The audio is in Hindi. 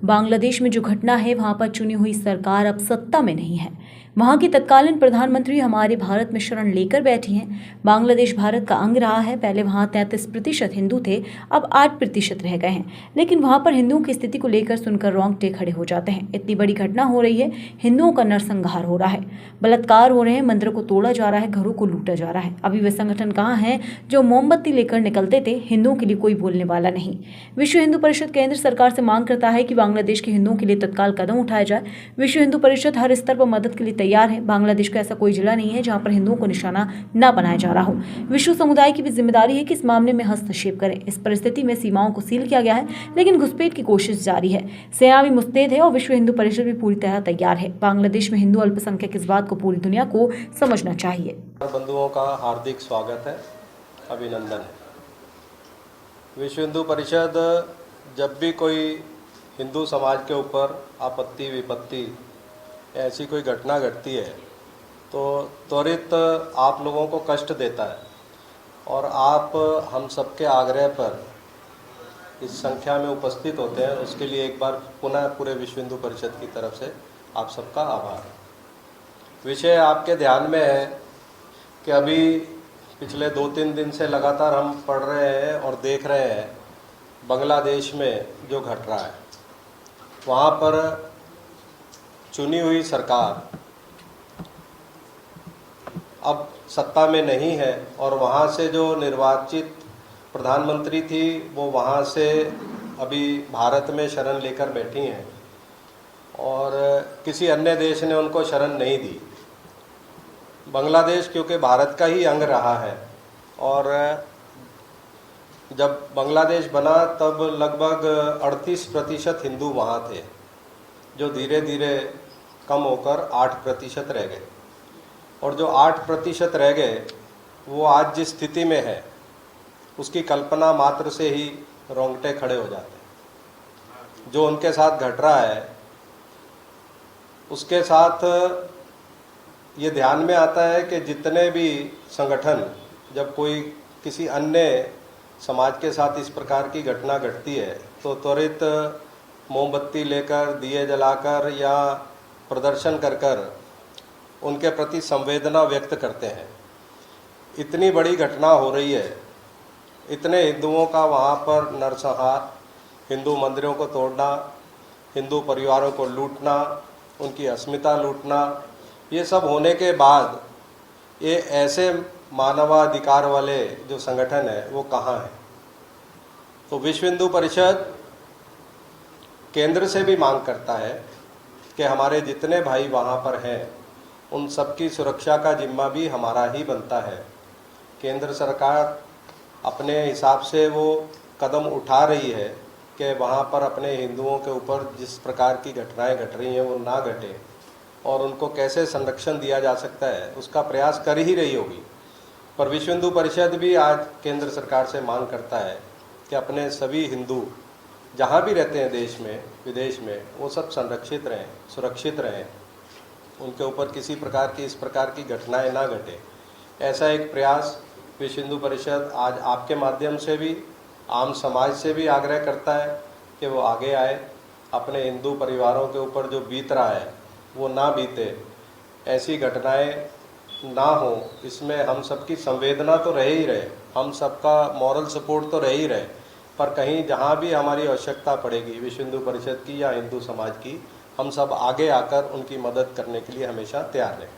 बांग्लादेश में जो घटना है वहां पर चुनी हुई सरकार अब सत्ता में नहीं है। वहां की तत्कालीन प्रधानमंत्री हमारे भारत में शरण लेकर बैठी हैं। बांग्लादेश भारत का अंग रहा है। पहले वहां 33% हिंदू थे, अब 8% रह गए हैं। लेकिन वहां पर हिंदुओं की स्थिति को लेकर सुनकर रोंगटे खड़े हो जाते हैं। इतनी बड़ी घटना हो रही है, हिंदुओं का नरसंहार हो रहा है, बलात्कार हो रहे हैं, मंदिरों को तोड़ा जा रहा है, घरों को लूटा जा रहा है। अभी वे संगठन कहाँ हैं जो मोमबत्ती लेकर निकलते थे? हिंदुओं के लिए कोई बोलने वाला नहीं। विश्व हिंदू परिषद केंद्र सरकार से मांग करता है कि बांग्लादेश के हिंदुओं के लिए तत्काल कदम उठाया जाए। विश्व हिंदू परिषद हर स्तर पर मदद के लिए तैयार है। बांग्लादेश का ऐसा कोई जिला नहीं है जहां पर हिंदुओं को निशाना न बनाया जा रहा हो। विश्व समुदाय की भी जिम्मेदारी है कि इस मामले में हस्तक्षेप करें। इस परिस्थिति में सीमाओं को सील किया गया है, लेकिन घुसपैठ की कोशिश जारी है। सेना भी मुस्तैद है और विश्व हिंदू परिषद भी पूरी तरह तैयार है। बांग्लादेश में हिंदू अल्पसंख्यक इस बात को पूरी दुनिया को समझना चाहिए। बंधुओं का हार्दिक स्वागत है, अभिनंदन है। विश्व हिंदू परिषद जब भी कोई हिंदू समाज के ऊपर आपत्ति विपत्ति ऐसी कोई घटना घटती है तो त्वरित आप लोगों को कष्ट देता है और आप हम सबके आग्रह पर इस संख्या में उपस्थित होते हैं। उसके लिए एक बार पुनः पूरे विश्व हिंदू परिषद की तरफ से आप सबका आभार। विषय आपके ध्यान में है कि अभी पिछले 2-3 दिन से लगातार हम पढ़ रहे हैं और देख रहे हैं बांग्लादेश में जो घट रहा है। वहाँ पर चुनी हुई सरकार अब सत्ता में नहीं है और वहाँ से जो निर्वाचित प्रधानमंत्री थी वो वहाँ से अभी भारत में शरण लेकर बैठी हैं और किसी अन्य देश ने उनको शरण नहीं दी। बांग्लादेश क्योंकि भारत का ही अंग रहा है और जब बांग्लादेश बना तब लगभग 38% हिंदू वहाँ थे, जो धीरे धीरे कम होकर 8% रह गए। और जो 8% रह गए वो आज जिस स्थिति में है उसकी कल्पना मात्र से ही रोंगटे खड़े हो जाते हैं। जो उनके साथ घट रहा है उसके साथ ये ध्यान में आता है कि जितने भी संगठन जब कोई किसी अन्य समाज के साथ इस प्रकार की घटना घटती है तो त्वरित मोमबत्ती लेकर, दिए जलाकर या प्रदर्शन कर कर उनके प्रति संवेदना व्यक्त करते हैं। इतनी बड़ी घटना हो रही है, इतने हिंदुओं का वहाँ पर नरसंहार, हिंदू मंदिरों को तोड़ना, हिंदू परिवारों को लूटना, उनकी अस्मिता लूटना, ये सब होने के बाद ये ऐसे मानवाधिकार वाले जो संगठन है वो कहाँ हैं? तो विश्व हिंदू परिषद केंद्र से भी मांग करता है कि हमारे जितने भाई वहाँ पर हैं उन सबकी सुरक्षा का जिम्मा भी हमारा ही बनता है। केंद्र सरकार अपने हिसाब से वो कदम उठा रही है कि वहाँ पर अपने हिंदुओं के ऊपर जिस प्रकार की घटनाएं घट रही हैं वो ना घटे और उनको कैसे संरक्षण दिया जा सकता है उसका प्रयास कर ही रही होगी। पर विश्व हिंदू परिषद भी आज केंद्र सरकार से मांग करता है कि अपने सभी हिंदू जहाँ भी रहते हैं देश में विदेश में वो सब संरक्षित रहें, सुरक्षित रहें, उनके ऊपर किसी प्रकार की इस प्रकार की घटनाएं ना घटे। ऐसा एक प्रयास विश्व हिंदू परिषद आज आपके माध्यम से भी आम समाज से भी आग्रह करता है कि वो आगे आए, अपने हिंदू परिवारों के ऊपर जो बीत रहा है वो ना बीते, ऐसी घटनाएं ना हो, इसमें हम सबकी संवेदना तो रह ही रहे, हम सबका मॉरल सपोर्ट तो रह ही रहे, पर कहीं जहाँ भी हमारी आवश्यकता पड़ेगी विश्व हिंदू परिषद की या हिंदू समाज की, हम सब आगे आकर उनकी मदद करने के लिए हमेशा तैयार रहें।